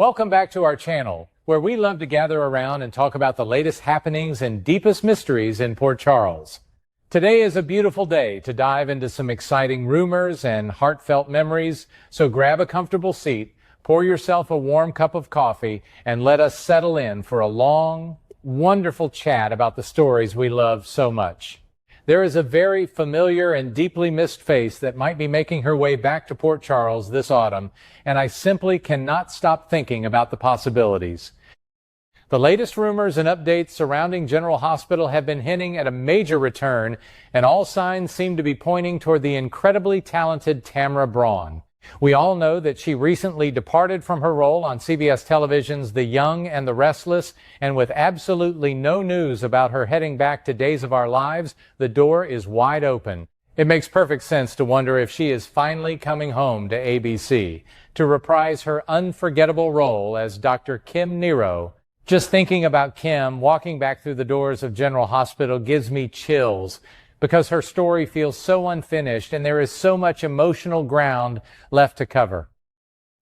Welcome back to our channel, where we love to gather around and talk about the latest happenings and deepest mysteries in Port Charles. Today is a beautiful day to dive into some exciting rumors and heartfelt memories, so grab a comfortable seat, pour yourself a warm cup of coffee, and let us settle in for a long, wonderful chat about the stories we love so much. There is a very familiar and deeply missed face that might be making her way back to Port Charles this autumn, and I simply cannot stop thinking about the possibilities. The latest rumors and updates surrounding General Hospital have been hinting at a major return, and all signs seem to be pointing toward the incredibly talented Tamara Braun. We all know that she recently departed from her role on CBS Television's The Young and the Restless, and with absolutely no news about her heading back to Days of Our Lives, the door is wide open. It makes perfect sense to wonder if she is finally coming home to ABC to reprise her unforgettable role as Dr. Kim Nero. Just thinking about Kim walking back through the doors of General Hospital gives me chills, because her story feels so unfinished and there is so much emotional ground left to cover.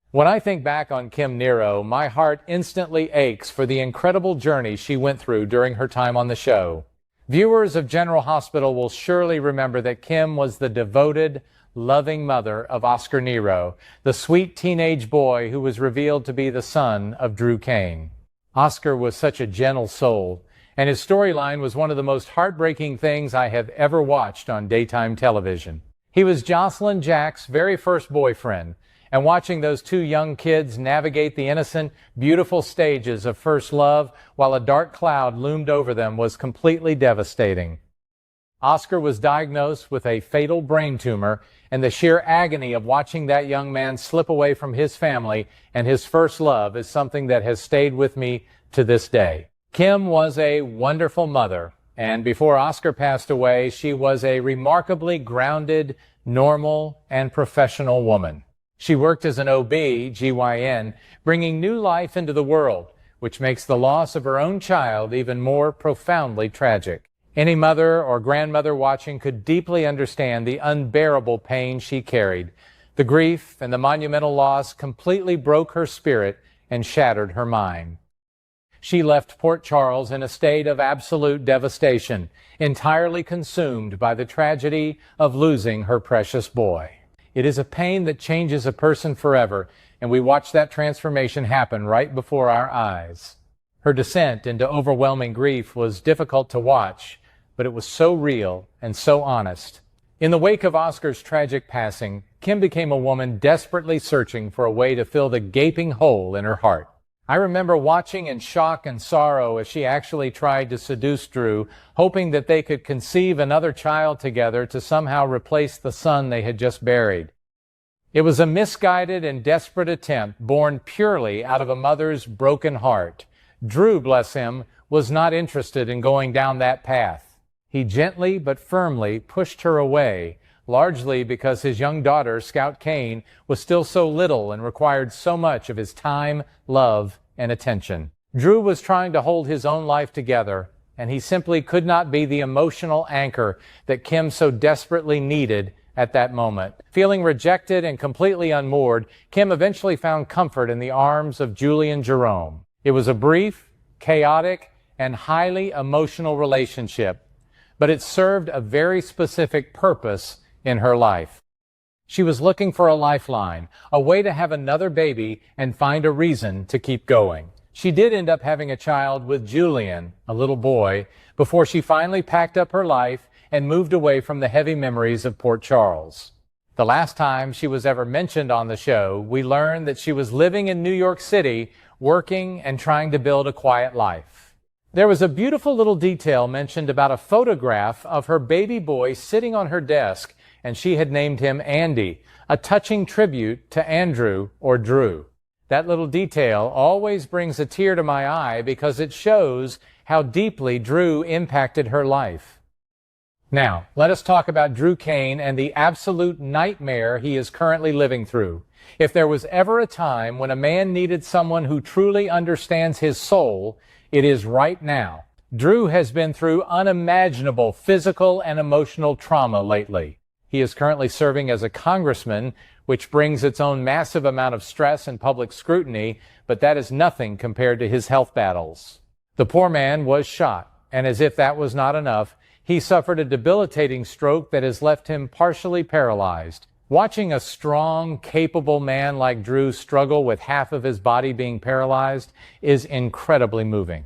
When I think back on Kim Nero, my heart instantly aches for the incredible journey she went through during her time on the show. Viewers of General Hospital will surely remember that Kim was the devoted, loving mother of Oscar Nero, the sweet teenage boy who was revealed to be the son of Drew Cain. Oscar was such a gentle soul, and his storyline was one of the most heartbreaking things I have ever watched on daytime television. He was Jocelyn Jack's very first boyfriend, and watching those two young kids navigate the innocent, beautiful stages of first love while a dark cloud loomed over them was completely devastating. Oscar was diagnosed with a fatal brain tumor, and the sheer agony of watching that young man slip away from his family and his first love is something that has stayed with me to this day. Kim was a wonderful mother, and before Oscar passed away, she was a remarkably grounded, normal, and professional woman. She worked as an OB/GYN, bringing new life into the world, which makes the loss of her own child even more profoundly tragic. Any mother or grandmother watching could deeply understand the unbearable pain she carried. The grief and the monumental loss completely broke her spirit and shattered her mind. She left Port Charles in a state of absolute devastation, entirely consumed by the tragedy of losing her precious boy. It is a pain that changes a person forever, and we watch that transformation happen right before our eyes. Her descent into overwhelming grief was difficult to watch, but it was so real and so honest. In the wake of Oscar's tragic passing, Kim became a woman desperately searching for a way to fill the gaping hole in her heart. I remember watching in shock and sorrow as she actually tried to seduce Drew, hoping that they could conceive another child together to somehow replace the son they had just buried. It was a misguided and desperate attempt born purely out of a mother's broken heart. Drew, bless him, was not interested in going down that path. He gently but firmly pushed her away, largely because his young daughter, Scout Cain, was still so little and required so much of his time, love, and attention. Drew was trying to hold his own life together, and he simply could not be the emotional anchor that Kim so desperately needed at that moment. Feeling rejected and completely unmoored, Kim eventually found comfort in the arms of Julian Jerome. It was a brief, chaotic, and highly emotional relationship, but it served a very specific purpose in her life. She was looking for a lifeline, a way to have another baby and find a reason to keep going. She did end up having a child with Julian, a little boy, before she finally packed up her life and moved away from the heavy memories of Port Charles. The last time she was ever mentioned on the show, we learned that she was living in New York City, working and trying to build a quiet life. There was a beautiful little detail mentioned about a photograph of her baby boy sitting on her desk, and she had named him Andy, a touching tribute to Andrew or Drew. That little detail always brings a tear to my eye because it shows how deeply Drew impacted her life. Now, let us talk about Drew Cain and the absolute nightmare he is currently living through. If there was ever a time when a man needed someone who truly understands his soul, it is right now. Drew has been through unimaginable physical and emotional trauma lately. He is currently serving as a congressman, which brings its own massive amount of stress and public scrutiny, but that is nothing compared to his health battles. The poor man was shot, and as if that was not enough, he suffered a debilitating stroke that has left him partially paralyzed. Watching a strong, capable man like Drew struggle with half of his body being paralyzed is incredibly moving.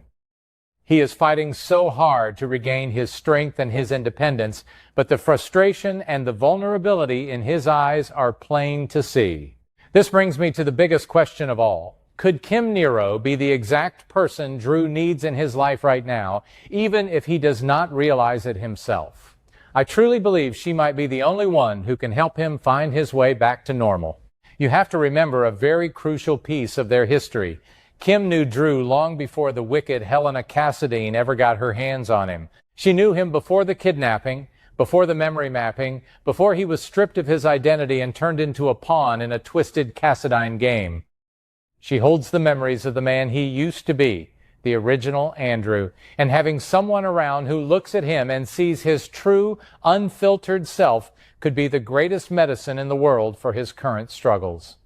He is fighting so hard to regain his strength and his independence, but the frustration and the vulnerability in his eyes are plain to see. This brings me to the biggest question of all. Could Kim Nero be the exact person Drew needs in his life right now, even if he does not realize it himself? I truly believe she might be the only one who can help him find his way back to normal. You have to remember a very crucial piece of their history. Kim knew Drew long before the wicked Helena Cassadine ever got her hands on him. She knew him before the kidnapping, before the memory mapping, before he was stripped of his identity and turned into a pawn in a twisted Cassadine game. She holds the memories of the man he used to be, the original Andrew, and having someone around who looks at him and sees his true, unfiltered self could be the greatest medicine in the world for his current struggles.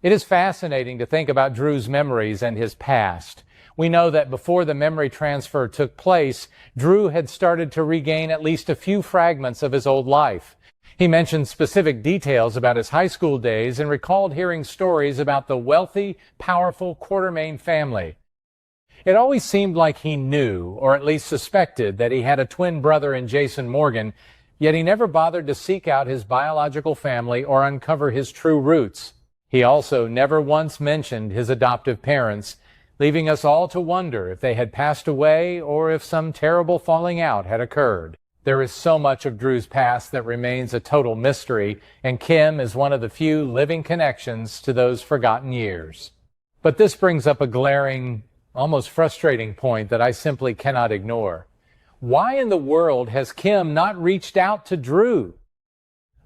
It is fascinating to think about Drew's memories and his past. We know that before the memory transfer took place, Drew had started to regain at least a few fragments of his old life. He mentioned specific details about his high school days and recalled hearing stories about the wealthy, powerful Quartermaine family. It always seemed like he knew, or at least suspected, that he had a twin brother in Jason Morgan, yet he never bothered to seek out his biological family or uncover his true roots. He also never once mentioned his adoptive parents, leaving us all to wonder if they had passed away or if some terrible falling out had occurred. There is so much of Drew's past that remains a total mystery, and Kim is one of the few living connections to those forgotten years. But this brings up a glaring, almost frustrating point that I simply cannot ignore. Why in the world has Kim not reached out to Drew?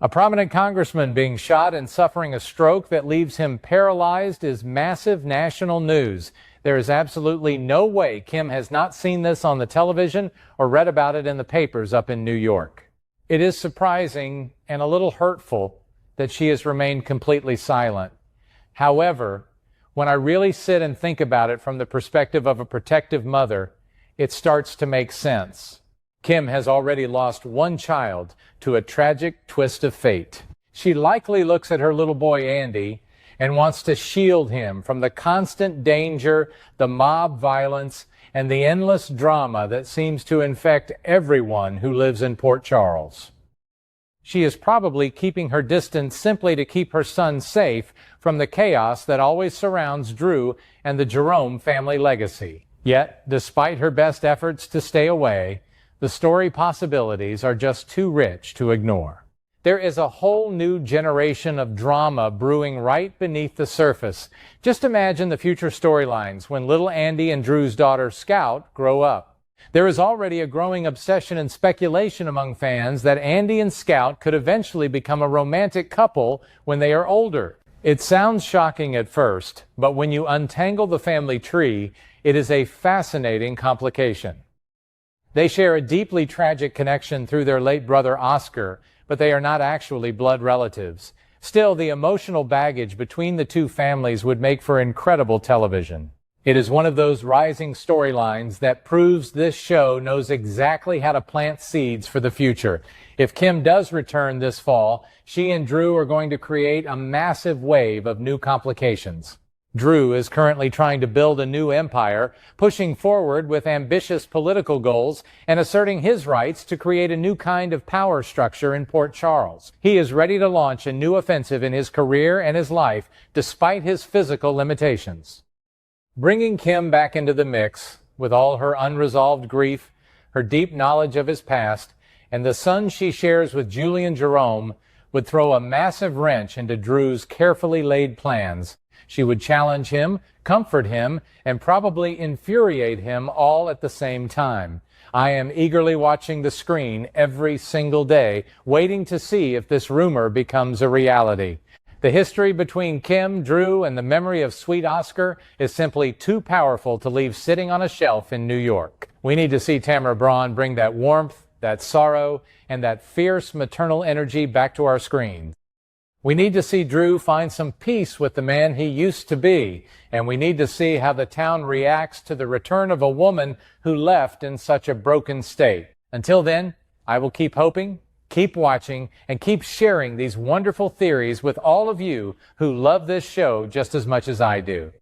A prominent congressman being shot and suffering a stroke that leaves him paralyzed is massive national news. There is absolutely no way Kim has not seen this on the television or read about it in the papers up in New York. It is surprising and a little hurtful that she has remained completely silent. However, when I really sit and think about it from the perspective of a protective mother, it starts to make sense. Kim has already lost one child to a tragic twist of fate. She likely looks at her little boy Andy and wants to shield him from the constant danger, the mob violence, and the endless drama that seems to infect everyone who lives in Port Charles. She is probably keeping her distance simply to keep her son safe from the chaos that always surrounds Drew and the Jerome family legacy. Yet, despite her best efforts to stay away, the story possibilities are just too rich to ignore. There is a whole new generation of drama brewing right beneath the surface. Just imagine the future storylines when little Andy and Drew's daughter Scout grow up. There is already a growing obsession and speculation among fans that Andy and Scout could eventually become a romantic couple when they are older. It sounds shocking at first, but when you untangle the family tree, it is a fascinating complication. They share a deeply tragic connection through their late brother Oscar, but they are not actually blood relatives. Still, the emotional baggage between the two families would make for incredible television. It is one of those rising storylines that proves this show knows exactly how to plant seeds for the future. If Kim does return this fall, she and Drew are going to create a massive wave of new complications. Drew is currently trying to build a new empire, pushing forward with ambitious political goals and asserting his rights to create a new kind of power structure in Port Charles. He is ready to launch a new offensive in his career and his life, despite his physical limitations. Bringing Kim back into the mix, with all her unresolved grief, her deep knowledge of his past, and the son she shares with Julian Jerome, would throw a massive wrench into Drew's carefully laid plans. She would challenge him, comfort him, and probably infuriate him all at the same time. I am eagerly watching the screen every single day, waiting to see if this rumor becomes a reality. The history between Kim, Drew, and the memory of sweet Oscar is simply too powerful to leave sitting on a shelf in New York. We need to see Tamara Braun bring that warmth, that sorrow, and that fierce maternal energy back to our screens. We need to see Drew find some peace with the man he used to be, and we need to see how the town reacts to the return of a woman who left in such a broken state. Until then, I will keep hoping, keep watching, and keep sharing these wonderful theories with all of you who love this show just as much as I do.